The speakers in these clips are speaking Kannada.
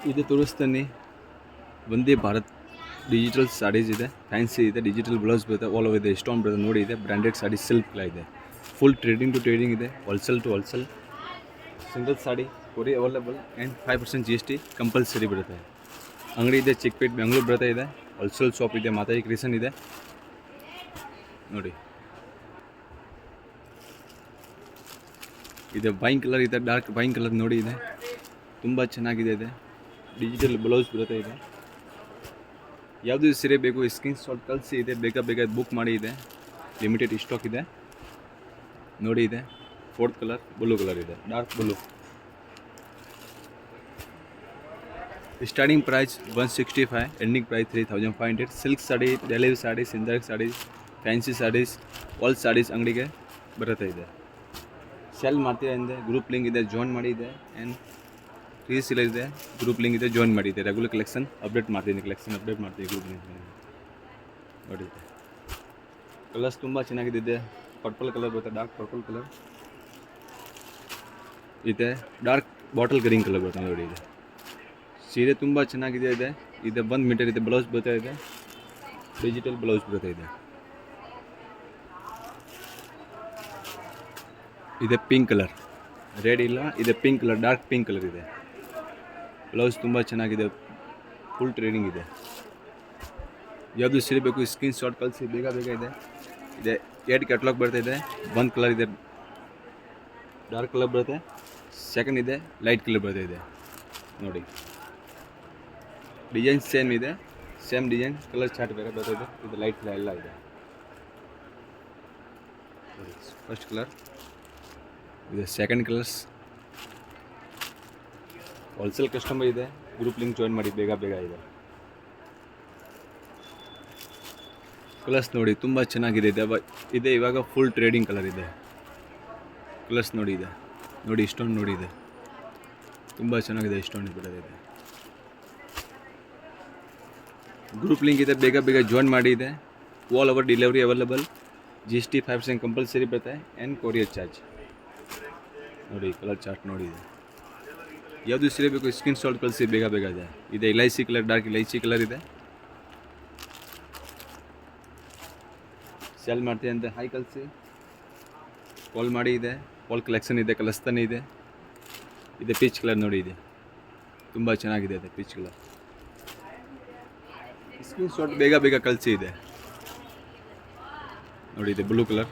ಇದು ತೋರಿಸ್ತಾನೆ ಒಂದೇ ಭಾರತ್ ಡಿಜಿಟಲ್ ಸಾರೀಸ್ ಇದೆ, ಫ್ಯಾನ್ಸಿ ಇದೆ, ಡಿಜಿಟಲ್ ಬ್ಲೌಸ್ ಬರುತ್ತೆ, ಆಲ್ ಓವರ್ ಇದೆ, ಸ್ಟೋನ್ ಬರುತ್ತೆ ನೋಡಿ ಇದೆ. ಬ್ರ್ಯಾಂಡೆಡ್ ಸಾಡಿ ಸಿಲ್ಕ್ ಇದೆ, ಫುಲ್ ಟ್ರೇಡಿಂಗ್ ಟು ಟ್ರೇಡಿಂಗ್ ಇದೆ, ಹೋಲ್ಸೇಲ್ ಟು ಹೋಲ್ಸೇಲ್. ಸಿಂಗಲ್ ಸಾಡಿ ಕೊರಿ ಅವೈಲೇಬಲ್ ಆ್ಯಂಡ್ 5% GST ಕಂಪಲ್ಸರಿ ಬರುತ್ತೆ. ಅಂಗಡಿ ಇದೆ, ಚಿಕ್ಕಪೇಟ್ ಬೆಂಗಳೂರು ಬರುತ್ತೆ ಇದೆ. ಹೋಲ್ಸೇಲ್ ಶಾಪ್ ಇದೆ, ಮಾತಾಯಿ ಕ್ರಿಯೇಷನ್ ಇದೆ ನೋಡಿ. ಇದೆ ವೈನ್ ಕಲರ್ ಇದೆ, ಡಾರ್ಕ್ ವೈನ್ ಕಲರ್ ನೋಡಿ ಇದೆ, ತುಂಬ ಚೆನ್ನಾಗಿದೆ. ಇದೆ ಡಿಜಿಟಲ್ ಬ್ಲೌಸ್ ಬರುತ್ತೆ ಇದೆ. ಯಾವುದು ಸೀರೆ ಬೇಕು ಸ್ಕ್ರೀನ್ ಶಾಟ್ ಕಳಿಸಿ ಇದೆ, ಬೇಗ ಬೇಗ ಬುಕ್ ಮಾಡಿ ಇದೆ. ಲಿಮಿಟೆಡ್ ಸ್ಟಾಕ್ ಇದೆ ನೋಡಿ ಇದೆ. 4th ಕಲರ್ ಬ್ಲೂ ಕಲರ್ ಇದೆ, dark blue. Starting price 165, ending price 3500. Silk ಸಾಡಿ, ಡೆಲಿವರಿ ಸಾಡಿ, ಸಿಂಧರ್ಕ್ ಸಾಡಿ, ಫ್ಯಾನ್ಸಿ ಸಾಡೀಸ್, ಆಲ್ ಸಾಡೀಸ್ ಅಂಗಡಿಗೆ ಬರುತ್ತೆ ಇದೆ. ಸೆಲ್ ಮಾಡ್ತೀರಾ ಅಂದರೆ ಗ್ರೂಪ್ ಲಿಂಕ್ ಇದೆ, ಜಾಯಿನ್ ಮಾಡಿ ಇದೆ. ಆ್ಯಂಡ್ ರೀಸೇಲರ್ ಇದೆ, ಗ್ರೂಪ್ ಲಿಂಕ್ ಇದೆ, ಜಾಯಿನ್ ಮಾಡಿದೆ. ರೆಗ್ಯುಲರ್ ಕಲೆಕ್ಷನ್ ಅಪ್ಡೇಟ್ ಮಾಡ್ತೀನಿ, ಗ್ರೂಪ್ ಲಿಂಕ್ ನೋಡಿ. ಕಲರ್ಸ್ ತುಂಬ ಚೆನ್ನಾಗಿದೆ. ಪರ್ಪಲ್ ಕಲರ್ ಬರುತ್ತೆ, ಡಾರ್ಕ್ ಪರ್ಪಲ್ ಕಲರ್ ಇದೆ, ಡಾರ್ಕ್ ಬಾಟಲ್ ಗ್ರೀನ್ ಕಲರ್ ಬರುತ್ತೆ ನೋಡಿ ಇದೆ. ಸೀರೆ ತುಂಬ ಚೆನ್ನಾಗಿದೆ. ಇದೆ 1 ಮೀಟರ್ ಇದೆ, ಬ್ಲೌಸ್ ಬರ್ತಾ ಇದೆ, ಡಿಜಿಟಲ್ ಬ್ಲೌಸ್ ಬರ್ತಾ ಇದೆ. ಇದೆ ಪಿಂಕ್ ಕಲರ್, ರೆಡ್ ಇಲ್ಲ, ಇದೆ pink colour, dark pink colour ಇದೆ. ಬ್ಲೌಸ್ ತುಂಬ ಚೆನ್ನಾಗಿದೆ, ಫುಲ್ ಟ್ರೇಡಿಂಗ್ ಇದೆ. ಯಾವುದು ಸೀರೆ ಬೇಕು ಸ್ಕ್ರೀನ್ ಶಾಟ್ ಕಳಿಸಿ, ಬೇಗ ಬೇಗ ಇದೆ. 8 ಕ್ಯಾಟ್ಲಾಗ್ ಬರ್ತಾ ಇದೆ. 1 ಕಲರ್ ಇದೆ, ಡಾರ್ಕ್ ಕಲರ್ ಬರುತ್ತೆ. ಸೆಕೆಂಡ್ ಇದೆ ಲೈಟ್ ಕಲರ್ ಬರ್ತಾ ಇದೆ ನೋಡಿ. ಡಿಸೈನ್ ಸೇಮ್ ಇದೆ, ಸೇಮ್ ಡಿಸೈನ್, ಕಲರ್ ಚಾರ್ಟ್ ಬೇರೆ ಬರ್ತಾ ಇದೆ. ಇದು ಲೈಟ್ ಕಲರ್ ಎಲ್ಲ ಇದೆ. ಫಸ್ಟ್ ಕಲರ್ ಇದೆ, ಸೆಕೆಂಡ್ ಕಲರ್ಸ್. ಹೋಲ್ಸೇಲ್ ಕಸ್ಟಮರ್ ಇದೆ, ಗ್ರೂಪ್ ಲಿಂಕ್ ಜಾಯಿನ್ ಮಾಡಿ, ಬೇಗ ಬೇಗ ಇದೆ. ಕಲರ್ಸ್ ನೋಡಿ ತುಂಬ ಚೆನ್ನಾಗಿದೆ. ಇದೆ ಇವಾಗ ಫುಲ್ ಟ್ರೇಡಿಂಗ್ ಕಲರ್ ಇದೆ. ಕಲರ್ಸ್ ನೋಡಿ ಇದೆ, ನೋಡಿ ಇಷ್ಟೊಂದು ನೋಡಿ ಇದೆ, ತುಂಬ ಚೆನ್ನಾಗಿದೆ. ಇಷ್ಟೊಂದು ಬರೋದಿದೆ. ಗ್ರೂಪ್ ಲಿಂಕ್ ಇದೆ, ಬೇಗ ಬೇಗ ಜಾಯಿನ್ ಮಾಡಿ ಇದೆ. All over delivery available. GST 5% compulsory ಬರುತ್ತೆ ಆ್ಯಂಡ್ ಕೊರಿಯರ್ ಚಾರ್ಜ್ ನೋಡಿ. ಕಲರ್ ಚಾರ್ಟ್ ನೋಡಿ ಇದೆ. ಯಾವುದು ಸೀರೆ ಬೇಕು ಸ್ಕ್ರೀನ್ ಶಾಟ್ ಕಳಿಸಿ, ಬೇಗ ಬೇಗ ಇದೆ. ಇದೆ ಇಲೈಚಿ ಕಲರ್, ಡಾರ್ಕ್ ಇಲೈಚಿ ಕಲರ್ ಇದೆ. ಸೆಲ್ ಮಾಡ್ತೀವಿ ಅಂತ ಹಾಯ್ ಕಳಿಸಿ, ಕಾಲ್ ಮಾಡಿ ಇದೆ. ಆಲ್ ಕಲೆಕ್ಷನ್ ಇದೆ, ಕಲಿಸ್ತಾನೆ ಇದೆ. ಇದೆ ಪೀಚ್ ಕಲರ್ ನೋಡಿ ಇದೆ, ತುಂಬ ಚೆನ್ನಾಗಿದೆ. ಇದೆ ಪೀಚ್ ಕಲರ್, ಸ್ಕ್ರೀನ್ ಶಾಟ್ ಬೇಗ ಬೇಗ ಕಳಿಸಿ ಇದೆ ನೋಡಿ. ಇದೆ ಬ್ಲೂ ಕಲರ್,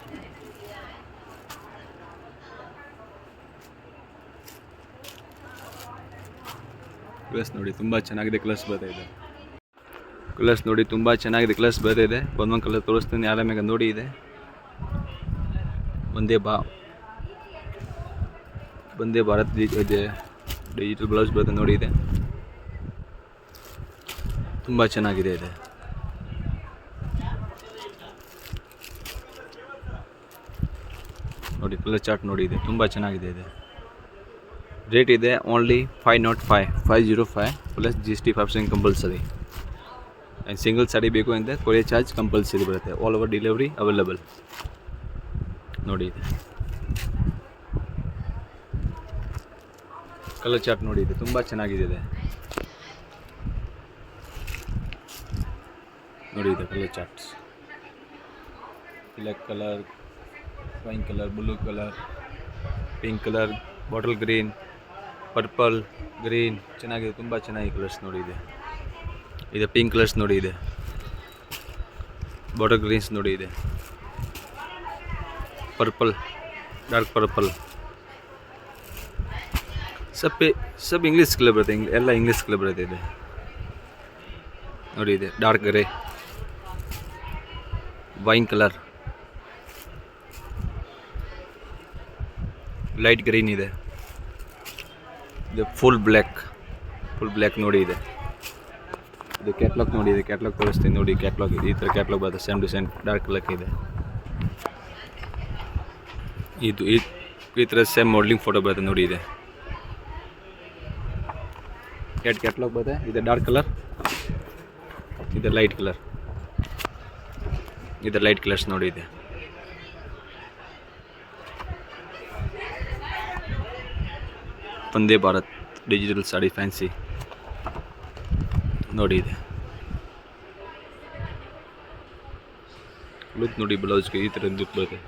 ಕಲರ್ಸ್ ನೋಡಿ ತುಂಬ ಚೆನ್ನಾಗಿದೆ. ಕಲರ್ಸ್ ಬರ್ತಾ ಇದೆ. ಕಲರ್ಸ್ ನೋಡಿ ತುಂಬ ಚೆನ್ನಾಗಿದೆ. ಕಲರ್ಸ್ ಬರ್ತಾ ಇದೆ. ಒಂದೊಂದು ಕಲರ್ ತೋರಿಸ್ತೀನಿ, ಆರಾಮಾಗ ನೋಡಿ ಇದೆ. ಒಂದೇ ಭಾರತ್ ಇದೆ, ಡಿಜಿಟಲ್ ಬ್ಲೌಸ್ ಬರುತ್ತೆ ನೋಡಿ ಇದೆ, ತುಂಬ ಚೆನ್ನಾಗಿದೆ. ಇದೆ ನೋಡಿ, ಕಲರ್ ಚಾರ್ಟ್ ನೋಡಿ ಇದೆ, ತುಂಬ ಚೆನ್ನಾಗಿದೆ. ಇದೆ ರೇಟ್ ಇದೆ only 505 plus GST 5% compulsory. And single sari ಬೇಕು ಅಂದರೆ ಕೊರಿಯರ್ ಚಾರ್ಜ್ ಕಂಪಲ್ಸರಿ ಬರುತ್ತೆ. ಆಲ್ ಓವರ್ ಡೆಲಿವರಿ ಅವೈಲೇಬಲ್ ನೋಡಿ ಇದೆ. ಕಲರ್ ಚಾರ್ಟ್ ನೋಡಿ ಇದೆ, ತುಂಬ ಚೆನ್ನಾಗಿದೆ. ಇದೆ ನೋಡಿ ಇದೆ colour charts. Black colour, wine colour, blue colour, pink colour, bottle green, purple, green ಚೆನ್ನಾಗಿದೆ. ತುಂಬ ಚೆನ್ನಾಗಿ ಕಲರ್ಸ್ ನೋಡಿ ಇದೆ. ಇದೆ ಪಿಂಕ್ ಕಲರ್ಸ್ ನೋಡಿ ಇದೆ, ಬಾಟಲ್ ಗ್ರೀನ್ಸ್ ನೋಡಿ ಇದೆ, पर्पल डार्क पर्पल सब इंग्लिश कलर बರುತ್ತೆ ಎಲ್ಲ ಇಂಗ್ಲಿಷ್ ಕಲರ್ ಬರುತ್ತೆ ಇದೆ ನೋಡಿ ಇದೆ dark grey wine colour light green ಇದೆ ಇದು ಫುಲ್ ಬ್ಲ್ಯಾಕ್ ನೋಡಿ ಇದೆ ಇದು ಕ್ಯಾಟಲಾಗ್ ನೋಡಿ ಇದೆ ಕ್ಯಾಟಲಾಗ್ ತೋರಿಸ್ತೀನಿ ನೋಡಿ ಕ್ಯಾಟಲಾಗ್ ಇದೆ ಈ ಥರ ಕ್ಯಾಟಲಾಗ್ ಬರುತ್ತೆ same to same dark colour ಇದೆ ಇದು ಈ ಥರ ಸೇಮ್ ಮಾಡಲಿಂಗ್ ಫೋಟೋ ಬರುತ್ತೆ ನೋಡಿ ಇದೆ कैटलॉग बताए इधर डार्क कलर इधर लाइट कलर्स नोड़ी ಇದೆ वंदे भारत डिजिटल साड़ी फैंसी ನೋಡಿ ಇದೆ ಲುಕ್ ನೋಡಿ ಬ್ಲೌಸ್ಗೆ ಈ ಥರ ಲುಕ್ ಬರುತ್ತೆ.